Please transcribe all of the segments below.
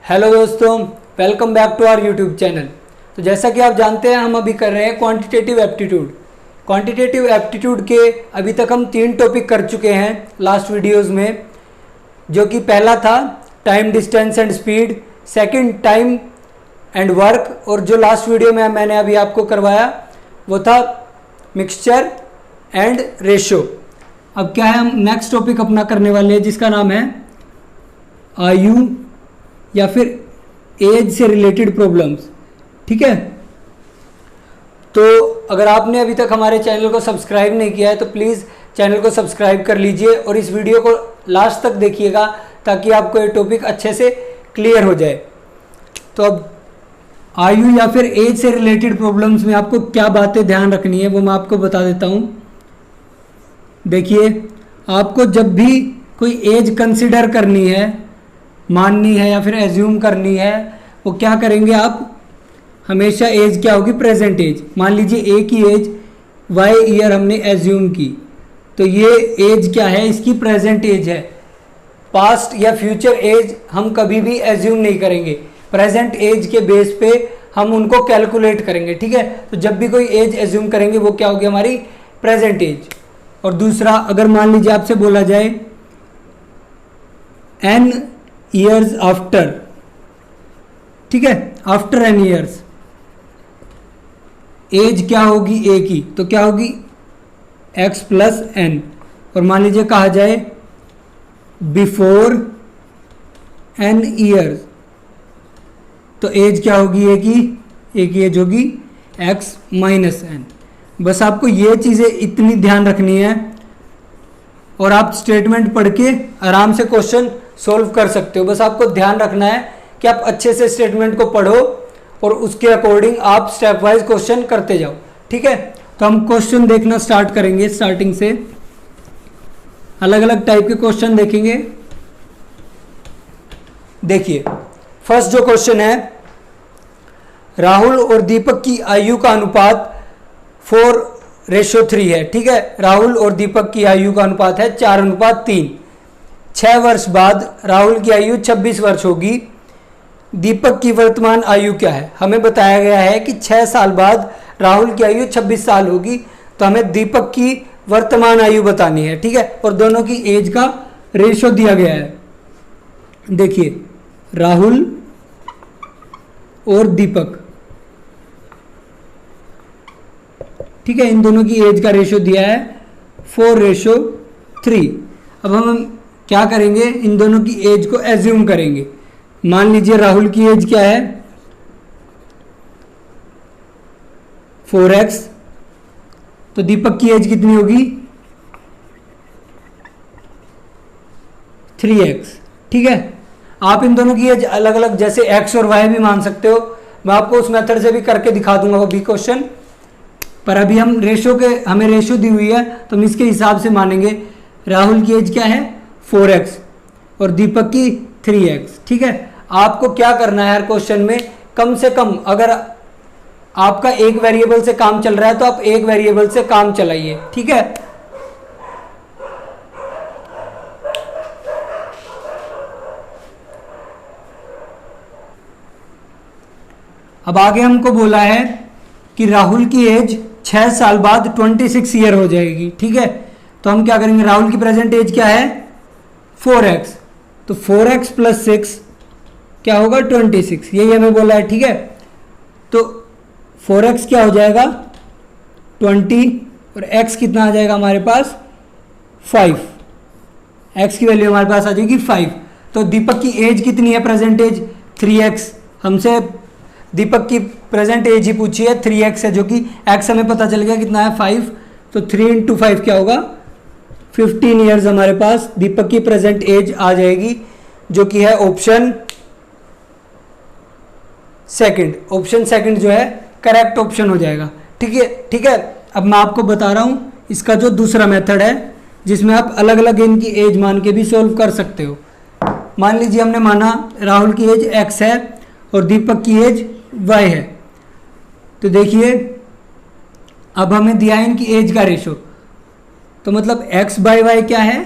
Hello दोस्तों, welcome back to our YouTube channel. तो जैसा कि आप जानते हैं, हम अभी कर रहे हैं क्वांटिटेटिव एप्टीट्यूड। क्वांटिटेटिव एप्टीट्यूड के अभी तक हम 3 टॉपिक कर चुके हैं लास्ट वीडियोस में, जो कि पहला था time, distance and speed, second time and work, और जो लास्ट वीडियो में मैंने अभी आपको करवाया वो था मिक्सचर एंड रेशो। अब क्या है, हम नेक्स्ट टॉपिक अपना करने वाले हैं जिसका नाम है आयु या फिर एज से रिलेटेड प्रॉब्लम्स। ठीक है, तो अगर आपने अभी तक हमारे चैनल को सब्सक्राइब नहीं किया है तो प्लीज़ चैनल को सब्सक्राइब कर लीजिए और इस वीडियो को लास्ट तक देखिएगा ताकि आपको ये टॉपिक अच्छे से क्लियर हो जाए। तो अब आयु या फिर एज से रिलेटेड प्रॉब्लम्स में आपको क्या बातें ध्यान रखनी है वो मैं आपको बता देता हूँ। देखिए, आपको जब भी कोई एज कंसिडर करनी है, माननी है या फिर एज्यूम करनी है, वो क्या करेंगे आप, हमेशा एज क्या होगी, प्रेजेंट एज। मान लीजिए ए की एज वाई ईयर हमने एज्यूम की, तो ये एज क्या है, इसकी प्रेजेंट एज है। पास्ट या फ्यूचर एज हम कभी भी एज्यूम नहीं करेंगे, प्रेजेंट एज के बेस पे हम उनको कैलकुलेट करेंगे। ठीक है, तो जब भी कोई एज एज्यूम करेंगे वो क्या होगी, हमारी प्रेजेंट एज। और दूसरा, अगर मान लीजिए आपसे बोला जाए एन ईयर्स आफ्टर, ठीक है, आफ्टर एन ईयर्स एज क्या होगी ए की, तो क्या होगी एक्स प्लस एन। और मान लीजिए कहा जाए बिफोर एन ईयर्स, तो एज क्या होगी ए की एज होगी एक्स माइनस एन। बस आपको ये चीज़ें इतनी ध्यान रखनी है और आप स्टेटमेंट पढ़ के आराम से क्वेश्चन सोल्व कर सकते हो। बस आपको ध्यान रखना है कि आप अच्छे से स्टेटमेंट को पढ़ो और उसके अकॉर्डिंग आप स्टेप वाइज क्वेश्चन करते जाओ। ठीक है, तो हम क्वेश्चन देखना स्टार्ट करेंगे। स्टार्टिंग से अलग अलग टाइप के क्वेश्चन देखेंगे। देखिए, फर्स्ट जो क्वेश्चन है, राहुल और दीपक की आयु का अनुपात 4:3 है। ठीक है, राहुल और दीपक की आयु का अनुपात है 4:3। 6 वर्ष बाद राहुल की आयु 26 वर्ष होगी। दीपक की वर्तमान आयु क्या है, हमें बताया गया है कि 6 साल बाद राहुल की आयु 26 साल होगी, तो हमें दीपक की वर्तमान आयु बतानी है। ठीक है, और दोनों की एज का रेशो दिया गया है। देखिए, राहुल और दीपक, ठीक है, इन दोनों की एज का रेशो दिया है 4:3। अब हम क्या करेंगे, इन दोनों की एज को एज्यूम करेंगे। मान लीजिए राहुल की एज क्या है 4x, तो दीपक की एज कितनी होगी 3x। ठीक है, आप इन दोनों की एज अलग अलग जैसे x और y भी मान सकते हो, मैं आपको उस मेथड से भी करके दिखा दूंगा वो भी क्वेश्चन, पर अभी हम हमें रेशो दी हुई है तो हम इसके हिसाब से मानेंगे। राहुल की एज क्या है 4x और दीपक की 3x। ठीक है, आपको क्या करना है हर क्वेश्चन में, कम से कम अगर आपका एक वेरिएबल से काम चल रहा है तो आप एक वेरिएबल से काम चलाइए। ठीक है, अब आगे हमको बोला है कि राहुल की एज 6 साल बाद 26 ईयर हो जाएगी। ठीक है, तो हम क्या करेंगे, राहुल की प्रेजेंट एज क्या है 4x, तो 4x प्लस 6 क्या होगा 26, यही हमें बोला है। ठीक है, तो 4x क्या हो जाएगा 20 और x कितना आ जाएगा हमारे पास 5, x की वैल्यू हमारे पास आ जाएगी 5। तो दीपक की एज कितनी है, प्रेजेंट एज 3x, हमसे दीपक की प्रेजेंट एज ही पूछी है 3x है, जो कि x हमें पता चल गया कितना है 5, तो 3 × 5 क्या होगा 15 ईयर्स हमारे पास दीपक की प्रेजेंट एज आ जाएगी, जो कि है ऑप्शन सेकंड जो है करेक्ट ऑप्शन हो जाएगा। ठीक है, अब मैं आपको बता रहा हूं इसका जो दूसरा मेथड है जिसमें आप अलग अलग इनकी एज मान के भी सोल्व कर सकते हो। मान लीजिए हमने माना राहुल की एज x है और दीपक की एज y है, तो देखिए अब हमें दिया है इनकी एज का रेशो, तो मतलब x/y क्या है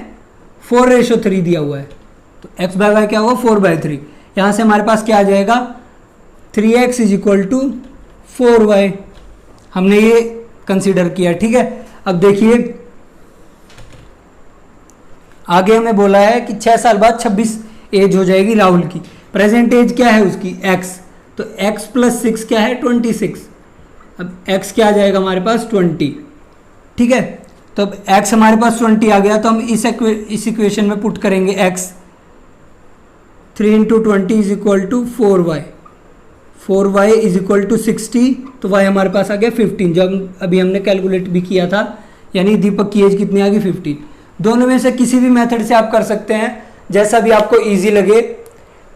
4:3 दिया हुआ है, तो x/y क्या होगा 4/3। यहाँ से हमारे पास क्या आ जाएगा 3x is equal to 4y, हमने ये कंसीडर किया। ठीक है, अब देखिए आगे हमें बोला है कि 6 साल बाद 26 एज हो जाएगी राहुल की। प्रेजेंट एज क्या है उसकी x, तो x प्लस 6 क्या है 26। अब x क्या आ जाएगा हमारे पास 20। ठीक है, तो अब x हमारे पास 20 आ गया, तो हम इस इक्वेशन में पुट करेंगे x, 3 into 20 is equal to 4y, 4y is equal to 60, तो y हमारे पास आ गया 15, जो अभी हमने कैलकुलेट भी किया था, यानी दीपक की एज कितनी आ गई 15। दोनों में से किसी भी मेथड से आप कर सकते हैं, जैसा भी आपको इजी लगे,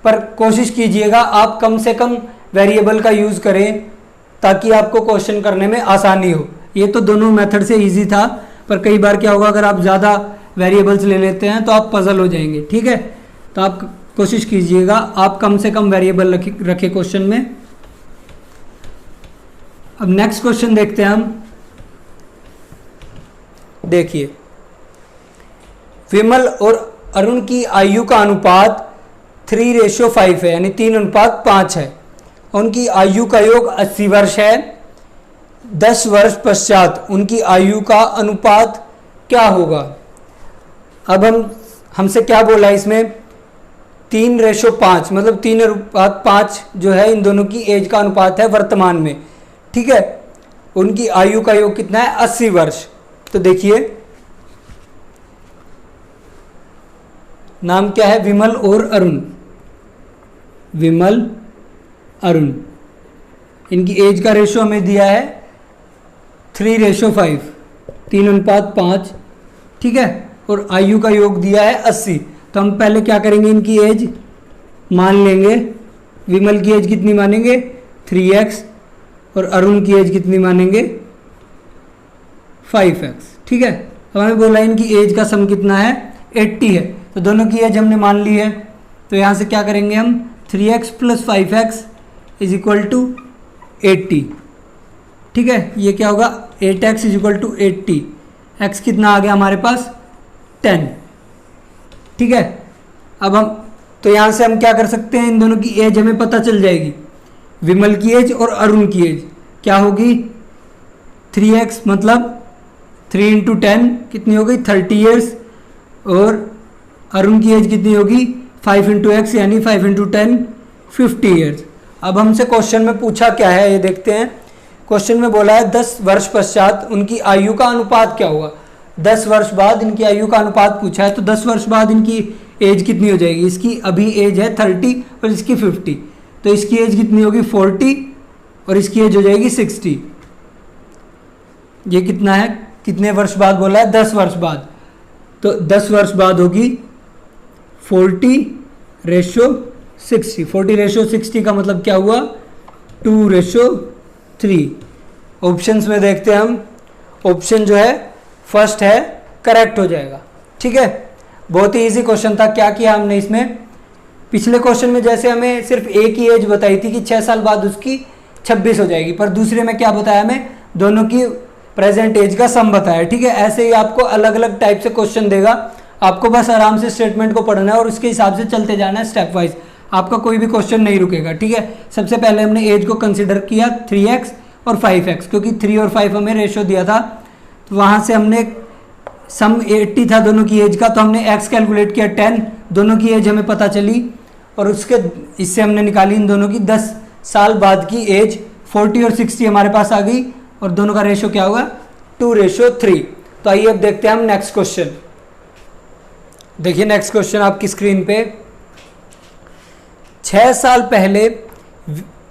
पर कोशिश कीजिएगा आप कम से कम वेरिएबल का यूज़ करें ताकि आपको क्वेश्चन करने में आसानी हो। ये तो दोनों मेथड से इजी था, पर कई बार क्या होगा अगर आप ज़्यादा वेरिएबल्स ले लेते हैं तो आप पजल हो जाएंगे। ठीक है, तो आप कोशिश कीजिएगा आप कम से कम वेरिएबल रखें क्वेश्चन में। अब नेक्स्ट क्वेश्चन देखते हैं हम। देखिए, विमल और अरुण की आयु का अनुपात 3:5 है, यानी 3:5 है। उनकी आयु का योग 80 वर्ष है। 10 वर्ष पश्चात उनकी आयु का अनुपात क्या होगा? अब हमसे क्या बोला है इसमें 3:5, मतलब 3:5 जो है इन दोनों की एज का अनुपात है वर्तमान में। ठीक है, उनकी आयु का योग कितना है 80 वर्ष। तो देखिए नाम क्या है, विमल और अरुण, विमल अरुण, इनकी एज का रेशो हमें दिया है 3:5, 3:5। ठीक है, और आयु का योग दिया है 80। तो हम पहले क्या करेंगे, इनकी एज मान लेंगे। विमल की एज कितनी मानेंगे 3x, और अरुण की एज कितनी मानेंगे 5x। ठीक है, अब हमें बोला इनकी एज का सम कितना है 80 है, तो दोनों की एज हमने मान ली है। तो यहाँ से क्या करेंगे हम 3x plus 5x is equal to 80। ठीक है, ये क्या होगा 8x is equal to 80। x कितना आ गया हमारे पास 10। ठीक है, अब हम तो यहाँ से हम क्या कर सकते हैं, इन दोनों की एज हमें पता चल जाएगी। विमल की एज और अरुण की एज क्या होगी 3x, मतलब 3 इंटू 10 कितनी होगी 30 ईयर्स, और अरुण की एज कितनी होगी 5 इंटू एक्स, यानी 5 इंटू 10 50 ईयर्स। अब हमसे क्वेश्चन में पूछा क्या है ये देखते हैं। क्वेश्चन में बोला है 10 वर्ष पश्चात उनकी आयु का अनुपात क्या होगा। 10 वर्ष बाद इनकी आयु का अनुपात पूछा है, तो 10 वर्ष बाद इनकी एज कितनी हो जाएगी। इसकी अभी एज है 30 और इसकी 50, तो इसकी एज कितनी होगी 40 और इसकी एज हो जाएगी 60। ये कितना है, कितने वर्ष बाद बोला है 10 वर्ष बाद, तो 10 वर्ष बाद होगी 40:60। 40:60 का मतलब क्या हुआ 2:3। ऑप्शंस में देखते हैं हम, ऑप्शन जो है फर्स्ट है करेक्ट हो जाएगा। ठीक है, बहुत ही इजी क्वेश्चन था। क्या किया हमने इसमें, पिछले क्वेश्चन में जैसे हमें सिर्फ एक ही एज बताई थी कि 6 साल बाद उसकी 26 हो जाएगी, पर दूसरे में क्या बताया हमें दोनों की प्रेजेंट एज का सम बताया। ठीक है, ऐसे ही आपको अलग अलग टाइप से क्वेश्चन देगा, आपको बस आराम से स्टेटमेंट को पढ़ना है और उसके हिसाब से चलते जाना है स्टेप वाइज, आपका कोई भी क्वेश्चन नहीं रुकेगा। ठीक है, सबसे पहले हमने एज को कंसिडर किया 3x और 5x, क्योंकि 3 और 5 हमें रेशो दिया था, तो वहाँ से हमने सम 80 था दोनों की एज का, तो हमने x कैलकुलेट किया 10, दोनों की एज हमें पता चली, और उसके इससे हमने निकाली इन दोनों की 10 साल बाद की एज 40 और 60 हमारे पास आ गई, और दोनों का रेशो क्या होगा 2:3। तो आइए अब देखते हैं हम नेक्स्ट क्वेश्चन। देखिए नेक्स्ट क्वेश्चन आपकी स्क्रीन पे, 6 साल पहले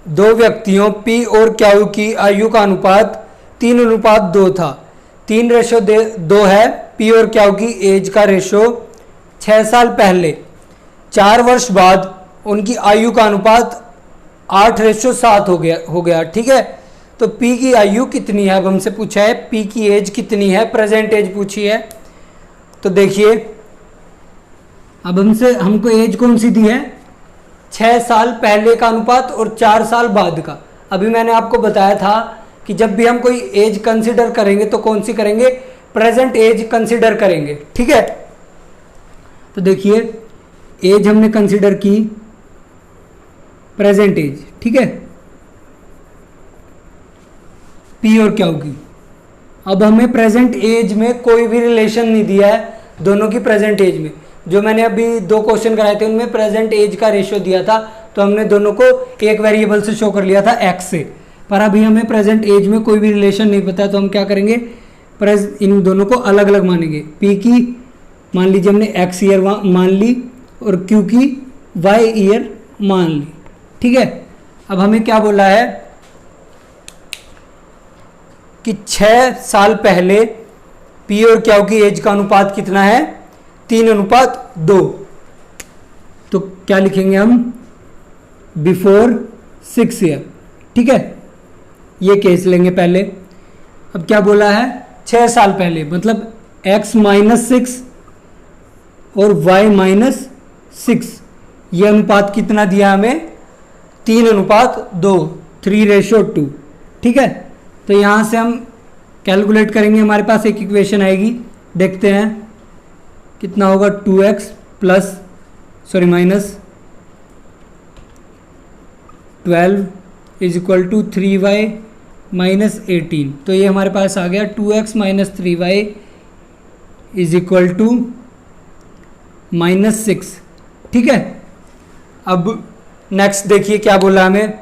दो व्यक्तियों P और Q की आयु का अनुपात 3:2 था। 3:2 है P और Q की एज का रेशो। 6 साल पहले 4 वर्ष बाद उनकी आयु का अनुपात 8:7 हो गया। ठीक है, तो P की आयु कितनी है, अब हमसे पूछा है P की एज कितनी है, प्रेजेंट एज पूछी है। तो देखिए अब हमको एज कौन सी दी है 6 साल पहले का अनुपात और 4 साल बाद का। अभी मैंने आपको बताया था कि जब भी हम कोई एज कंसिडर करेंगे तो कौन सी करेंगे, प्रेजेंट एज कंसिडर करेंगे। ठीक है, तो देखिए एज हमने कंसिडर की प्रेजेंट एज, ठीक है, पी और क्यू की। अब हमें प्रेजेंट एज में कोई भी रिलेशन नहीं दिया है दोनों की प्रेजेंट एज में। जो मैंने अभी 2 क्वेश्चन कराए थे उनमें प्रेजेंट एज का रेशियो दिया था, तो हमने दोनों को एक वेरिएबल से शो कर लिया था एक्स से। पर अभी हमें प्रेजेंट एज में कोई भी रिलेशन नहीं पता, तो हम क्या करेंगे, इन दोनों को अलग अलग मानेंगे। पी की मान लीजिए हमने एक्स ईयर मान ली और क्यू की वाई ईयर मान ली, ठीक है। अब हमें क्या बोला है कि 6 साल पहले पी और क्यू की एज का अनुपात कितना है, 3:2। तो क्या लिखेंगे हम, बिफोर 6 ईयर, ठीक है, ये केस लेंगे पहले। अब क्या बोला है, 6 साल पहले, मतलब x -6 और y -6, ये अनुपात कितना दिया हमें, 3:2, 3:2, ठीक है। तो यहां से हम कैलकुलेट करेंगे, हमारे पास एक इक्वेशन आएगी, देखते हैं कितना होगा, 2x minus 12 is equal to 3y -18। तो ये हमारे पास आ गया 2x - 3y is equal to -6, ठीक है। अब नेक्स्ट देखिए क्या बोला हमें,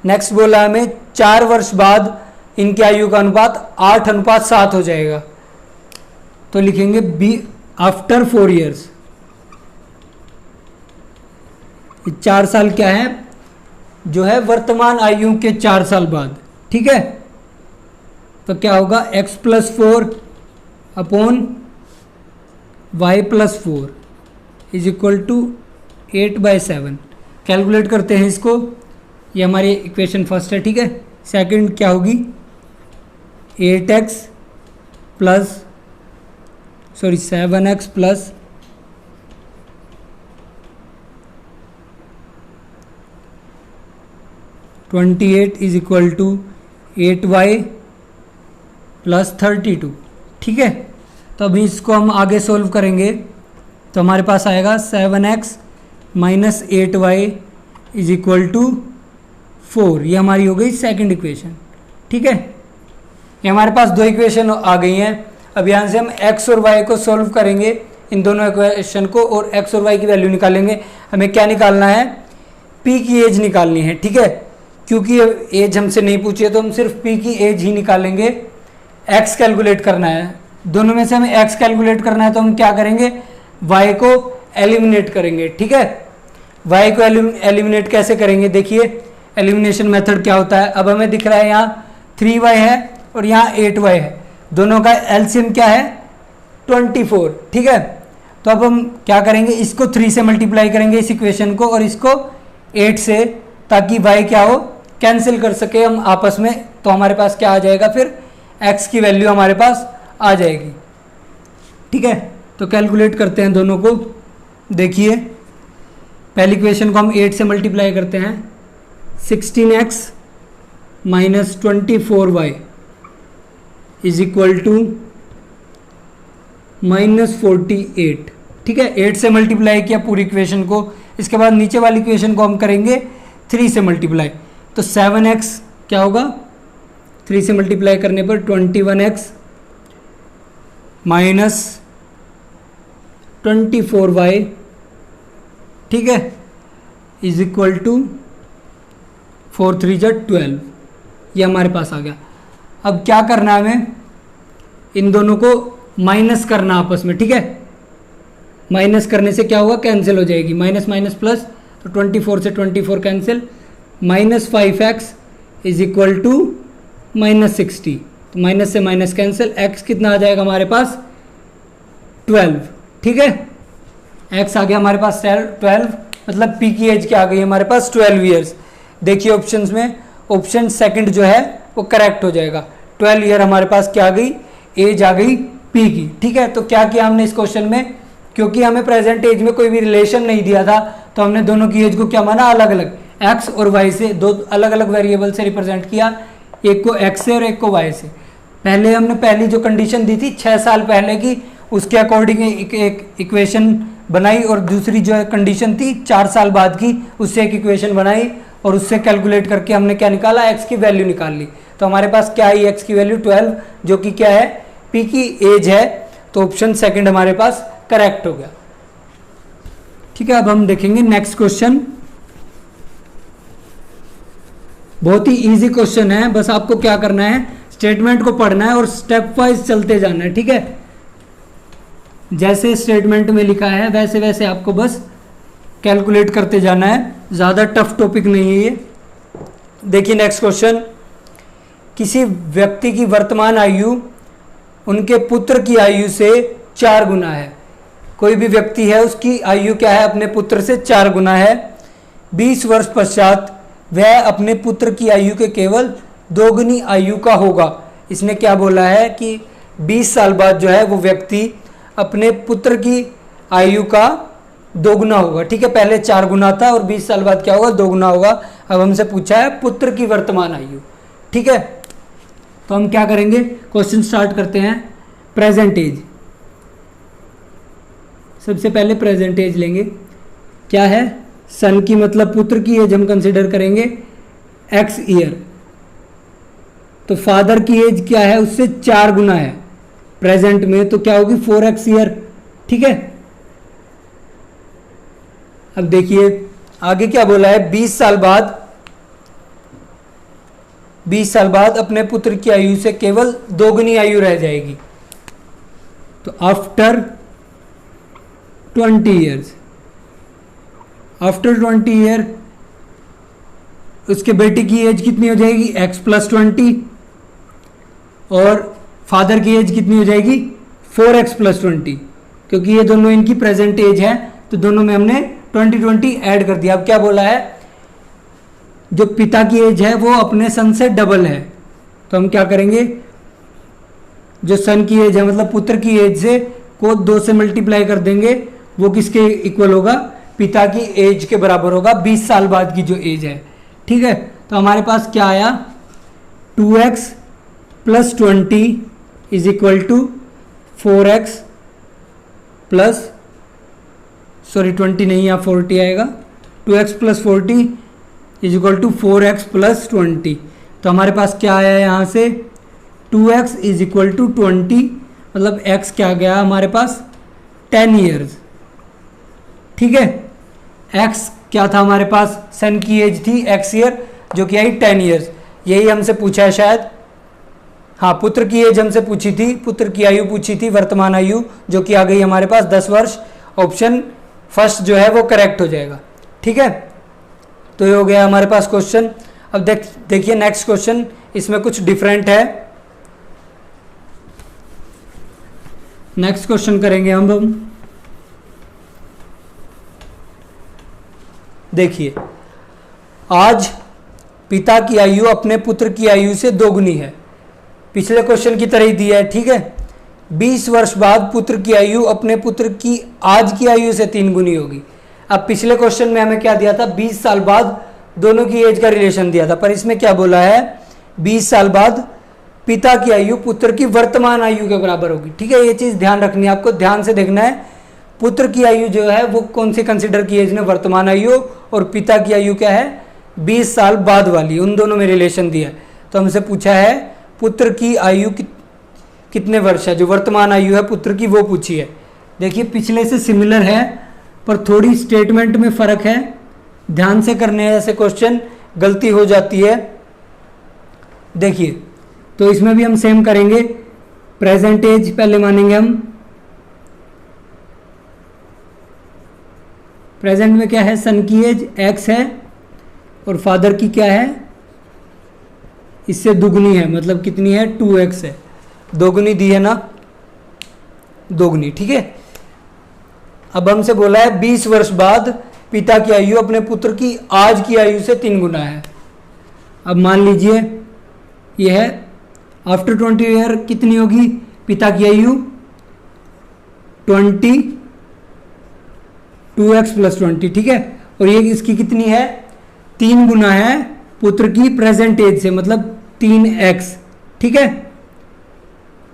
नेक्स्ट बोला हमें 4 वर्ष बाद इनकी आयु का अनुपात 8:7 हो जाएगा। तो लिखेंगे बी आफ्टर 4 ईयर्स, 4 साल क्या है, जो है वर्तमान आयु के 4 साल बाद, ठीक है। तो क्या होगा, x + 4 upon y + 4 is equal to 8/7। Calculate करते हैं इसको, ये हमारी इक्वेशन फर्स्ट है, ठीक है। सेकंड क्या होगी, 7x plus 28 is equal to 8y + 32, ठीक है। तो अभी इसको हम आगे सोल्व करेंगे, तो हमारे पास आएगा 7x - 8y is equal to 4। ये हमारी हो गई सेकंड इक्वेशन, ठीक है। ये हमारे पास 2 इक्वेशन आ गई हैं। अब यहाँ से हम x और y को सोल्व करेंगे, इन दोनों इक्वेशन को, और x और y की वैल्यू निकालेंगे। हमें क्या निकालना है, p की एज निकालनी है, ठीक है। क्योंकि एज हमसे नहीं पूछी है तो हम सिर्फ p की एज ही निकालेंगे, x कैलकुलेट करना है। दोनों में से हमें x कैलकुलेट करना है, तो हम क्या करेंगे, y को एलिमिनेट करेंगे, ठीक है। y को एलिमिनेट कैसे करेंगे, देखिए एलिमिनेशन मेथड क्या होता है। अब हमें दिख रहा है यहाँ 3y है और यहाँ 8y है, दोनों का एलसीएम क्या है, 24, ठीक है। तो अब हम क्या करेंगे, इसको 3 से मल्टीप्लाई करेंगे इस इक्वेशन को, और इसको 8 से, ताकि y क्या हो, कैंसिल कर सके हम आपस में। तो हमारे पास क्या आ जाएगा, फिर x की वैल्यू हमारे पास आ जाएगी, ठीक है। तो कैलकुलेट करते हैं दोनों को, देखिए पहली इक्वेशन को हम 8 से मल्टीप्लाई करते हैं, 16x - 24y is equal to -48, ठीक है। 8 से मल्टीप्लाई किया पूरी इक्वेशन को, इसके बाद नीचे वाली इक्वेशन को हम करेंगे 3 से मल्टीप्लाई। तो 7x क्या होगा, 3 से मल्टीप्लाई करने पर 21x - 24y, ठीक है, इज इक्वल टू 4 3 12। ये हमारे पास आ गया। अब क्या करना है हमें, इन दोनों को माइनस करना आपस में, ठीक है। माइनस करने से क्या होगा, कैंसिल हो जाएगी, माइनस माइनस प्लस, तो 24 से 24 cancel, -5x is equal to -60। तो माइनस से माइनस कैंसिल, x कितना आ जाएगा हमारे पास, 12, ठीक है। x आ गया हमारे पास 12, मतलब p की एज क्या आ गई हमारे पास, 12 ईयर्स। देखिए ऑप्शंस में, ऑप्शन सेकंड जो है वो करेक्ट हो जाएगा। 12 ईयर हमारे पास क्या आ गई, एज आ गई p की, ठीक है। तो क्या किया हमने इस क्वेश्चन में, क्योंकि हमें प्रेजेंट एज में कोई भी रिलेशन नहीं दिया था, तो हमने दोनों की एज को क्या माना, अलग अलग, x और y से, 2 अलग अलग वेरिएबल से रिप्रेजेंट किया, एक को x से और एक को y से। पहले हमने पहली जो कंडीशन दी थी 6 साल पहले की, उसके अकॉर्डिंग एक इक्वेशन बनाई और दूसरी जो है कंडीशन थी 4 साल बाद की, उससे एक इक्वेशन बनाई और उससे कैलकुलेट करके हमने क्या निकाला, x की वैल्यू निकाल ली। तो हमारे पास क्या आई x की वैल्यू 12, जो कि क्या है, p की एज है। तो ऑप्शन सेकंड हमारे पास करेक्ट हो गया। ठीक है, अब हम देखेंगे नेक्स्ट क्वेश्चन। बहुत ही इजी क्वेश्चन है, बस आपको क्या करना है, स्टेटमेंट को पढ़ना है और स्टेप वाइज चलते जाना है। ठीक है, जैसे स्टेटमेंट में लिखा है वैसे वैसे आपको बस कैलकुलेट करते जाना है, ज़्यादा टफ टॉपिक नहीं है ये। देखिए नेक्स्ट क्वेश्चन, किसी व्यक्ति की वर्तमान आयु उनके पुत्र की आयु से 4 गुना है। कोई भी व्यक्ति है, उसकी आयु क्या है, अपने पुत्र से 4 गुना है। 20 वर्ष पश्चात वह अपने पुत्र की आयु के केवल 2 गुनी आयु का होगा। इसने क्या बोला है कि 20 साल बाद जो है वो व्यक्ति अपने पुत्र की आयु का 2 गुना होगा। ठीक है, पहले 4 गुना था और 20 साल बाद क्या होगा, 2 गुना होगा। अब हमसे पूछा है पुत्र की वर्तमान आयु। ठीक है, तो हम क्या करेंगे, क्वेश्चन स्टार्ट करते हैं। प्रेजेंट एज, सबसे पहले प्रेजेंट एज लेंगे। क्या है, सन की मतलब पुत्र की एज हम कंसिडर करेंगे x ईयर। तो फादर की एज क्या है, उससे 4 गुना है प्रेजेंट में, तो क्या होगी 4x ईयर। ठीक है, अब देखिए आगे क्या बोला है, 20 साल बाद अपने पुत्र की आयु से केवल 2 गुनी आयु रह जाएगी। तो आफ्टर 20 ईयर्स, आफ्टर 20 ईयर उसके बेटे की एज कितनी हो जाएगी, x + 20, और फादर की एज कितनी हो जाएगी 4x + 20, क्योंकि ये दोनों इनकी प्रेजेंट एज है, तो दोनों में हमने 20 ऐड कर दिया। अब क्या बोला है, जो पिता की एज है वो अपने सन से डबल है, तो हम क्या करेंगे, जो सन की एज है मतलब पुत्र की एज से को 2 से मल्टीप्लाई कर देंगे, वो किसके इक्वल होगा, पिता की एज के बराबर होगा, 20 साल बाद की जो एज है। ठीक है, तो हमारे पास क्या आया, 2x + 20 = 4x प्लस, सॉरी 20 नहीं, यहाँ 40 आएगा, 2x + 40 = 4x + 20। तो हमारे पास क्या आया है यहाँ से, 2x = 20, मतलब x क्या गया हमारे पास 10 ईयर्स। ठीक है, x क्या था हमारे पास, सन की एज थी x ईयर, जो कि आई 10 ईयर्स। यही हमसे पूछा है शायद, हाँ पुत्र की एज हमसे पूछी थी, पुत्र की आयु पूछी थी, वर्तमान आयु, जो कि आ गई हमारे पास 10 वर्ष। ऑप्शन फर्स्ट जो है वो करेक्ट हो जाएगा। ठीक है, तो ये हो गया हमारे पास क्वेश्चन। अब देखिए नेक्स्ट क्वेश्चन, इसमें कुछ डिफरेंट है। नेक्स्ट क्वेश्चन करेंगे हम देखिए, आज पिता की आयु अपने पुत्र की आयु से 2 गुनी है, पिछले क्वेश्चन की तरह ही दिया है। ठीक है, 20 वर्ष बाद पुत्र की आयु अपने पुत्र की आज की आयु से 3 गुनी होगी। अब पिछले क्वेश्चन में हमें क्या दिया था, 20 साल बाद दोनों की एज का रिलेशन दिया था, पर इसमें क्या बोला है, 20 साल बाद पिता की आयु पुत्र की वर्तमान आयु के बराबर होगी। ठीक है, ये चीज़ ध्यान रखनी है आपको, ध्यान से देखना है। पुत्र की आयु जो है वो कौन सी कंसिडर की एज ने, वर्तमान आयु, और पिता की आयु क्या है 20 साल बाद वाली, उन दोनों में रिलेशन दिया है। तो हमसे पूछा है पुत्र की आयु कितने वर्ष है, जो वर्तमान आयु है पुत्र की वो पूछी है। देखिए पिछले से सिमिलर है, पर थोड़ी स्टेटमेंट में फ़र्क है, ध्यान से करने ऐसे क्वेश्चन, गलती हो जाती है। देखिए तो इसमें भी हम सेम करेंगे, प्रेजेंट एज पहले मानेंगे हम। प्रेजेंट में क्या है, सन की एज x है और फादर की क्या है, इससे दुगनी है, मतलब कितनी है 2x है, दोगुनी दी है ना, दोगुनी। ठीक है, अब हमसे बोला है 20 वर्ष बाद पिता की आयु अपने पुत्र की आज की आयु से 3 गुना है। अब मान लीजिए यह है आफ्टर 20 ईयर कितनी होगी पिता की आयु, 20 2x + 20। ठीक है, और ये इसकी कितनी है 3 गुना है पुत्र की प्रेजेंट एज से, मतलब 3x। ठीक है,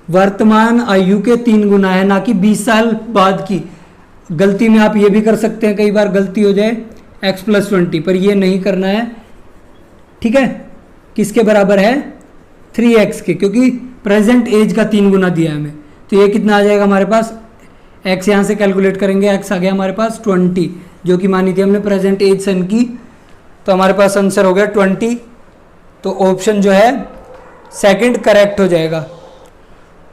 वर्तमान आयु के 3 गुना है, ना कि 20 साल बाद की। गलती में आप ये भी कर सकते हैं, कई बार गलती हो जाए x+20, पर ये नहीं करना है, ठीक है। किसके बराबर है? 3x के, क्योंकि प्रेजेंट एज का 3 गुना दिया है हमें। तो ये कितना आ जाएगा हमारे पास? x यहाँ से कैलकुलेट करेंगे, x आ गया हमारे पास 20, जो कि मानी थी हमने प्रेजेंट एज सन की। तो हमारे पास आंसर हो गया 20। तो ऑप्शन जो है सेकंड करेक्ट हो जाएगा।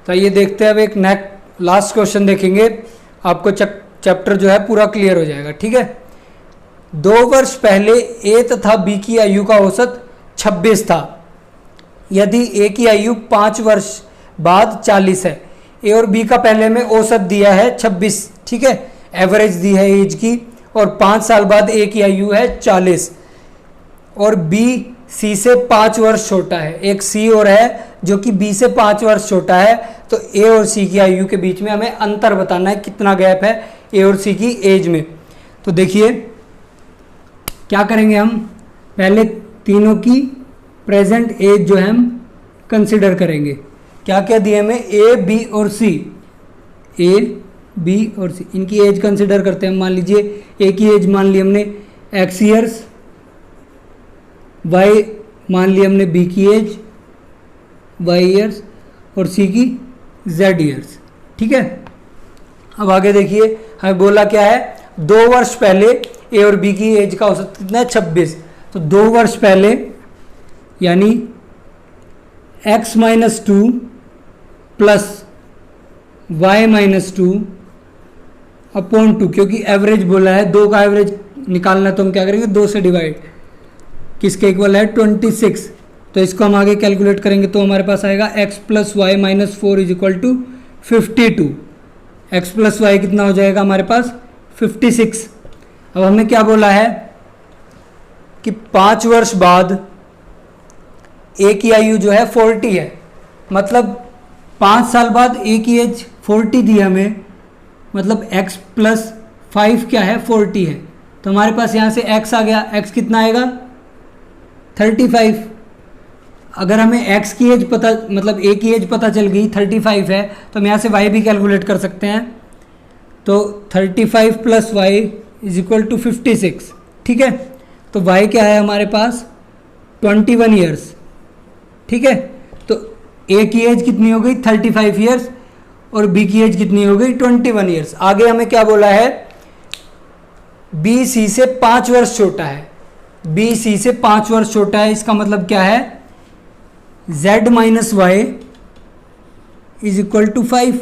तो ये देखते हैं, अब एक नेक्स्ट लास्ट क्वेश्चन देखेंगे, आपको चैप्टर जो है पूरा क्लियर हो जाएगा, ठीक है। 2 वर्ष पहले ए तथा बी की आयु का औसत 26 था। यदि ए की आयु 5 वर्ष बाद 40 है, ए और बी का पहले में औसत दिया है 26, ठीक है, एवरेज दी है एज की, और 5 साल बाद ए की आयु है 40 और बी सी से 5 वर्ष छोटा है। एक सी और है जो कि बी से 5 वर्ष छोटा है। तो ए और सी की आयु के बीच में हमें अंतर बताना है, कितना गैप है ए और सी की एज में। तो देखिए क्या करेंगे, हम पहले तीनों की प्रेजेंट एज जो है हम कंसिडर करेंगे। क्या क्या दिए हमें? ए, बी और सी, ए, बी और सी, इनकी एज कंसिडर करते हैं। मान लीजिए ए की एज मान ली हमने x ईयर्स, y मान ली हमने बी की एज y ईयर्स और सी की z ईयर्स, ठीक है। अब आगे देखिए, हमें बोला क्या है? 2 वर्ष पहले ए और बी की एज का औसत कितना है? 26। तो 2 वर्ष पहले यानी x-2 प्लस y-2 अपॉन 2, क्योंकि एवरेज बोला है, 2 का एवरेज निकालना है तो हम क्या करेंगे? 2 से डिवाइड, किसके इक्वल है? 26। तो इसको हम आगे कैलकुलेट करेंगे तो हमारे पास आएगा x + y-4 = 52। x + y कितना हो जाएगा हमारे पास? 56। अब हमने क्या बोला है कि 5 वर्ष बाद ए की आयु जो है 40 है, मतलब 5 साल बाद ए की एज 40 दी हमें, मतलब x + 5 क्या है? 40 है। तो हमारे पास यहाँ से x आ गया, x कितना आएगा? 35। अगर हमें x की एज पता, मतलब a की एज पता चल गई 35 है, तो हम यहाँ से y भी कैलकुलेट कर सकते हैं। तो 35 + y = 56, ठीक है। तो y क्या है हमारे पास? 21 ईयर्स, ठीक है। तो a की एज कितनी हो गई? 35 ईयर्स और b की एज कितनी हो गई? 21 ईयर्स। आगे हमें क्या बोला है? b c से 5 वर्ष छोटा है, b c से 5 वर्ष छोटा है, इसका मतलब क्या है? z - y = 5।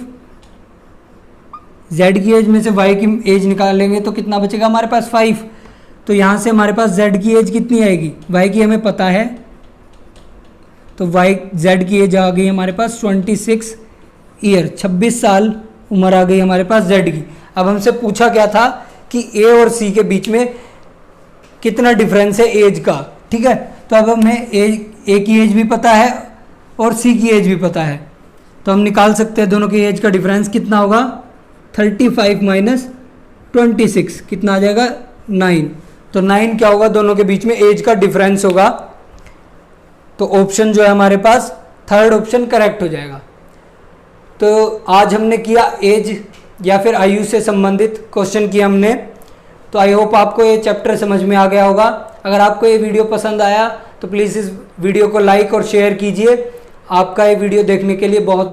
z की एज में से y की एज निकालेंगे तो कितना बचेगा हमारे पास? 5। तो यहाँ से हमारे पास z की एज कितनी आएगी? y की हमें पता है, तो z की एज आ गई हमारे पास 26 ईयर, 26 साल उम्र आ गई हमारे पास z की। अब हमसे पूछा क्या था कि a और c के बीच में कितना डिफरेंस है एज का, ठीक है। तो अब हमें a की एज भी पता है और c की एज भी पता है, तो हम निकाल सकते हैं दोनों की एज का डिफरेंस कितना होगा? 35 - 26 कितना आ जाएगा? 9। तो 9 क्या होगा? दोनों के बीच में एज का डिफरेंस होगा। तो ऑप्शन जो है हमारे पास थर्ड ऑप्शन करेक्ट हो जाएगा। तो आज हमने किया एज या फिर आयु से संबंधित क्वेश्चन किया हमने। तो आई होप आपको ये चैप्टर समझ में आ गया होगा। अगर आपको ये वीडियो पसंद आया तो प्लीज़ इस वीडियो को लाइक और शेयर कीजिए। आपका ये वीडियो देखने के लिए बहुत